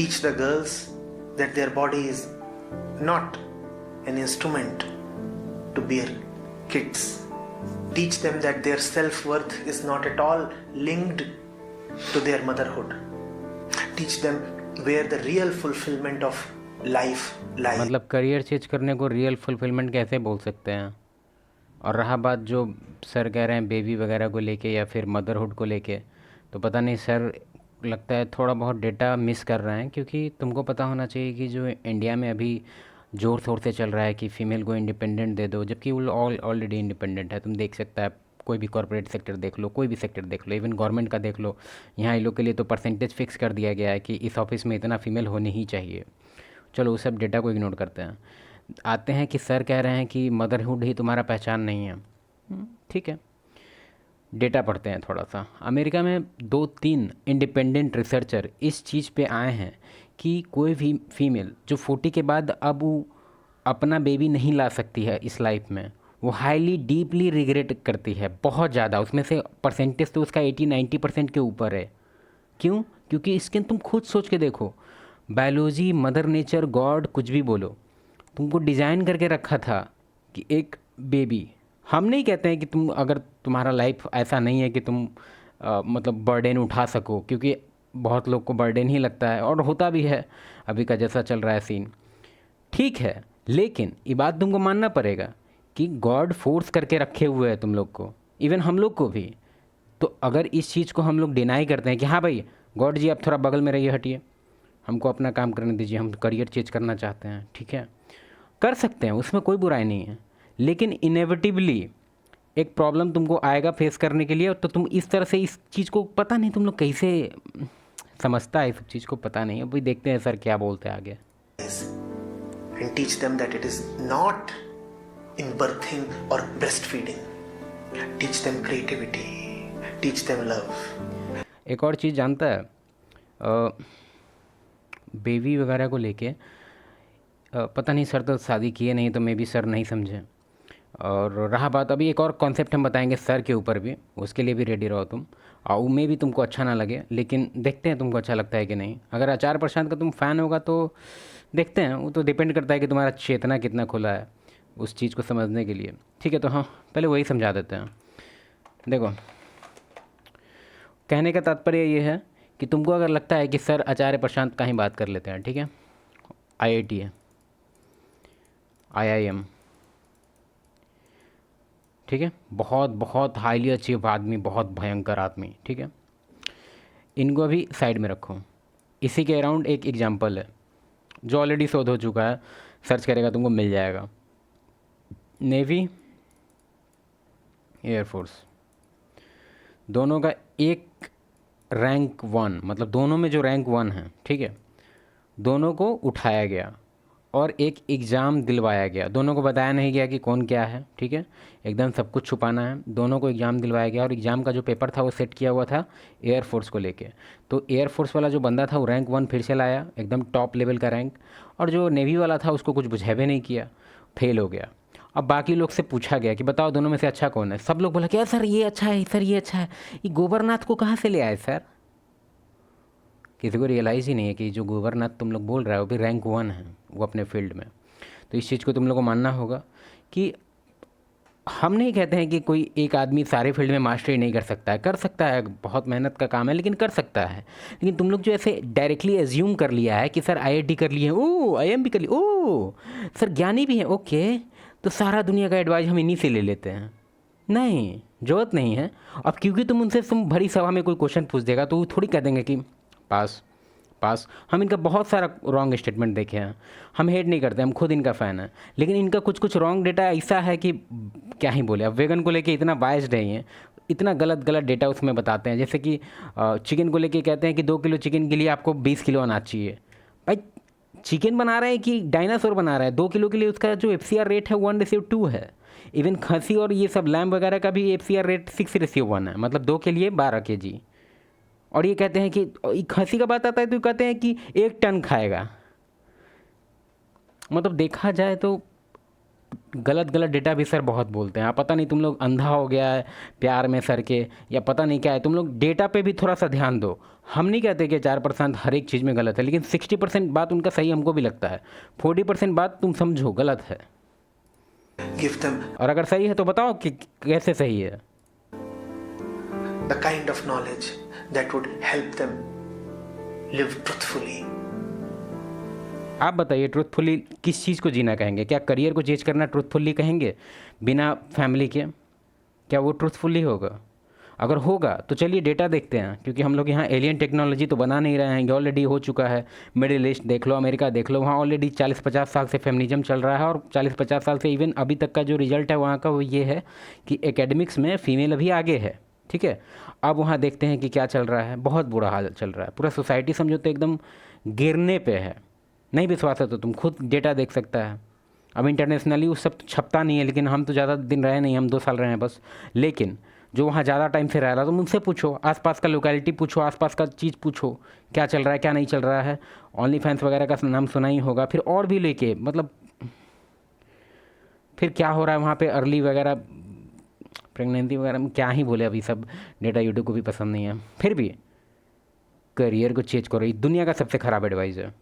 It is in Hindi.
teach the girls that their body is not an instrument to bear kids. Teach them that their self-worth is not at all linked to their motherhood. Teach them where the real fulfillment of life lies. मतलब करियर चेंज करने को रियल फुलफिलमेंट कैसे बोल सकते हैं? और रहा बात जो सर कह रहे हैं बेबी वगैरह को लेके या फिर मदरहुड को लेके, तो पता नहीं सर, लगता है थोड़ा बहुत डेटा मिस कर रहे हैं, क्योंकि तुमको पता होना चाहिए कि जो इंडिया में अभी ज़ोर शोर से चल रहा है कि फ़ीमेल को इंडिपेंडेंट दे दो, जबकि वो ऑलरेडी इंडिपेंडेंट है। तुम देख सकता है, कोई भी कॉर्पोरेट सेक्टर देख लो, कोई भी सेक्टर देख लो, इवन गवर्नमेंट का देख लो, यहाँ इन लोग के लिए तो परसेंटेज फिक्स कर दिया गया है कि इस ऑफिस में इतना फ़ीमेल होनी ही चाहिए। चलो उस सब डेटा को इग्नोर करते हैं, आते हैं कि सर कह रहे हैं कि मदरहुड ही तुम्हारा पहचान नहीं है। ठीक है, डेटा पढ़ते हैं थोड़ा सा। अमेरिका में 2-3 इंडिपेंडेंट रिसर्चर इस चीज़ पे आए हैं कि कोई भी फीमेल जो 40 के बाद अब वो अपना बेबी नहीं ला सकती है इस लाइफ में, वो हाईली डीपली रिग्रेट करती है, बहुत ज़्यादा। उसमें से परसेंटेज तो उसका 80-90% के ऊपर है। क्यों? क्योंकि इसके तुम खुद सोच के देखो, बायोलॉजी, मदर नेचर, गॉड, कुछ भी बोलो, तुमको डिज़ाइन करके रखा था कि एक बेबी, हम नहीं कहते हैं कि तुम, अगर तुम्हारा लाइफ ऐसा नहीं है कि तुम मतलब बर्डन उठा सको, क्योंकि बहुत लोग को बर्डन ही लगता है और होता भी है अभी का जैसा चल रहा है सीन, ठीक है। लेकिन ये बात तुमको मानना पड़ेगा कि गॉड फोर्स करके रखे हुए है तुम लोग को, इवन हम लोग को भी। तो अगर इस चीज़ को हम लोग डिनाई करते हैं कि हाँ भाई गॉड जी आप थोड़ा बगल में रहिए, हटिए, हमको अपना काम करने दीजिए, हम करियर चेंज करना चाहते हैं, ठीक है, कर सकते हैं, उसमें कोई बुराई नहीं है। लेकिन इनेविटेबली एक प्रॉब्लम तुमको आएगा फेस करने के लिए, तो तुम इस तरह से इस चीज़ को, पता नहीं तुम लोग कैसे समझता है इस चीज़ को, पता नहीं। अभी देखते हैं सर क्या बोलते हैं आगे। And teach them that it is not in birthing or breastfeeding. Teach them creativity. Teach them love. एक और चीज़ जानता है, बेबी वगैरह को लेके, पता नहीं सर तो शादी किए नहीं, तो मे बी सर नहीं समझे। और रहा बात, अभी एक और कॉन्सेप्ट हम बताएंगे सर के ऊपर भी, उसके लिए भी रेडी रहो तुम। और मे भी तुमको अच्छा ना लगे, लेकिन देखते हैं तुमको अच्छा लगता है कि नहीं। अगर आचार्य प्रशांत का तुम फ़ैन होगा तो देखते हैं, वो तो डिपेंड करता है कि तुम्हारा चेतना कितना खुला है उस चीज़ को समझने के लिए, ठीक है। तो हाँ, पहले वही समझा देते हैं। देखो, कहने का तात्पर्य ये है कि तुमको अगर लगता है कि सर आचार्य प्रशांत का ही बात कर लेते हैं, ठीक है, IIT है, IIM, ठीक है, बहुत बहुत हाईली अचीव आदमी, बहुत भयंकर आदमी, ठीक है, इनको अभी साइड में रखो। इसी के अराउंड एक एग्जांपल है जो ऑलरेडी शोध हो चुका है, सर्च करेगा तुमको मिल जाएगा। नेवी, एयरफोर्स, दोनों का एक रैंक 1, मतलब दोनों में जो रैंक 1 है, ठीक है, दोनों को उठाया गया और एक एग्ज़ाम दिलवाया गया। दोनों को बताया नहीं गया कि कौन क्या है, ठीक है, एकदम सब कुछ छुपाना है। दोनों को एग्ज़ाम दिलवाया गया और एग्ज़ाम का जो पेपर था वो सेट किया हुआ था एयरफोर्स को लेके। तो एयरफोर्स वाला जो बंदा था वो रैंक 1 फिर से लाया, एकदम टॉप लेवल का रैंक, और जो नेवी वाला था उसको कुछ बुझेबे नहीं किया, फेल हो गया। अब बाकी लोग से पूछा गया कि बताओ दोनों में से अच्छा कौन है। सब लोग बोला कि यार सर ये अच्छा है, सर ये अच्छा है। ये गोबरनाथ को कहाँ से ले आए सर? किसी को रियलाइज़ ही नहीं है कि जो गोबरनाथ तुम लोग बोल रहे हो वो भी रैंक 1 है वो अपने फील्ड में। तो इस चीज़ को तुम लोग को मानना होगा कि हम नहीं कहते हैं कि कोई एक आदमी सारे फील्ड में मास्टरी नहीं कर सकता है, कर सकता है, बहुत मेहनत का काम है, लेकिन कर सकता है। लेकिन तुम लोग जो ऐसे डायरेक्टली एज्यूम कर लिया है कि सर IIT कर लिए, ओ IIM भी कर लिए, ओ सर ज्ञानी भी हैं, ओके, तो सारा दुनिया का एडवाइस हम इन्हीं से ले लेते हैं। नहीं, ज़रूरत नहीं है। अब क्योंकि तुम भरी सभा में कोई क्वेश्चन पूछ देगा तो वो थोड़ी कह देंगे कि पास पास। हम इनका बहुत सारा रॉन्ग स्टेटमेंट देखे हैं, हम हेट नहीं करते, हम खुद इनका फ़ैन है, लेकिन इनका कुछ कुछ रॉन्ग डेटा ऐसा है कि क्या ही बोले। अब वेगन को लेके इतना बायस्ड है ये, इतना गलत गलत डेटा उसमें बताते हैं। जैसे कि चिकन को लेके कहते हैं कि 2 किलो चिकन के लिए आपको 20 किलो अनाज चाहिए। भाई चिकन बना रहे हैं कि डायनासोर बना रहा है? 2 किलो के लिए उसका जो FCR रेट है 1:2 है। इवन खसी और ये सब लैम्ब वगैरह का भी FCR रेट 6:1 है, मतलब 2 के लिए 12 kg। और ये कहते हैं कि खसी का बात आता है तो कहते हैं कि 1 टन खाएगा। मतलब देखा जाए तो गलत गलत डेटा भी सर बहुत बोलते हैं। आप पता नहीं तुम लोग अंधा हो गया है प्यार में सर के, या पता नहीं क्या है, तुम लोग डेटा पे भी थोड़ा सा ध्यान दो। हम नहीं कहते कि 4% हर एक चीज़ में गलत है, लेकिन 60% बात उनका सही हमको भी लगता है, 40% बात तुम समझो गलत है, Give them और अगर सही है तो बताओ कि कैसे सही है। the kind of knowledge that would help them live truthfully. आप बताइए ट्रूथफुली किस चीज़ को जीना कहेंगे? क्या करियर को चेंज करना ट्रूथफुली कहेंगे बिना फैमिली के? क्या वो ट्रूथफुली होगा? अगर होगा तो चलिए डेटा देखते हैं, क्योंकि हम लोग यहाँ एलियन टेक्नोलॉजी तो बना नहीं रहे हैं, ये ऑलरेडी हो चुका है। मिडिल ईस्ट देख लो, अमेरिका देख लो, वहाँ ऑलरेडी 40-50 साल से फेमिनिज्म चल रहा है, और 40-50 साल से इवन अभी तक का जो रिजल्ट है वहाँ का वो ये है कि एकेडमिक्स में फ़ीमेल अभी आगे है। ठीक है, अब वहाँ देखते हैं कि क्या चल रहा है। बहुत बुरा हाल चल रहा है, पूरा सोसाइटी समझो तो एकदम गिरने पे है। नहीं विश्वास है तो तुम खुद डेटा देख सकता है। अब इंटरनेशनली उस सब तो छपता नहीं है, लेकिन हम तो ज़्यादा दिन रहे नहीं, हम 2 साल रहे हैं बस। लेकिन जो वहाँ ज़्यादा टाइम से रह रहा, तुम उनसे पूछो, आसपास का लोकेलिटी पूछो, आसपास का चीज़ पूछो, क्या चल रहा है क्या नहीं चल रहा है। ओनली फैंस वगैरह का नाम सुना ही होगा, फिर और भी लेके मतलब फिर क्या हो रहा है वहाँ पे, अर्ली वगैरह प्रेगनेंसी वगैरह में क्या ही बोले, अभी सब डेटा यूट्यूब को भी पसंद नहीं है। फिर भी करियर को चेंज करो, ये दुनिया का सबसे ख़राब एडवाइस है।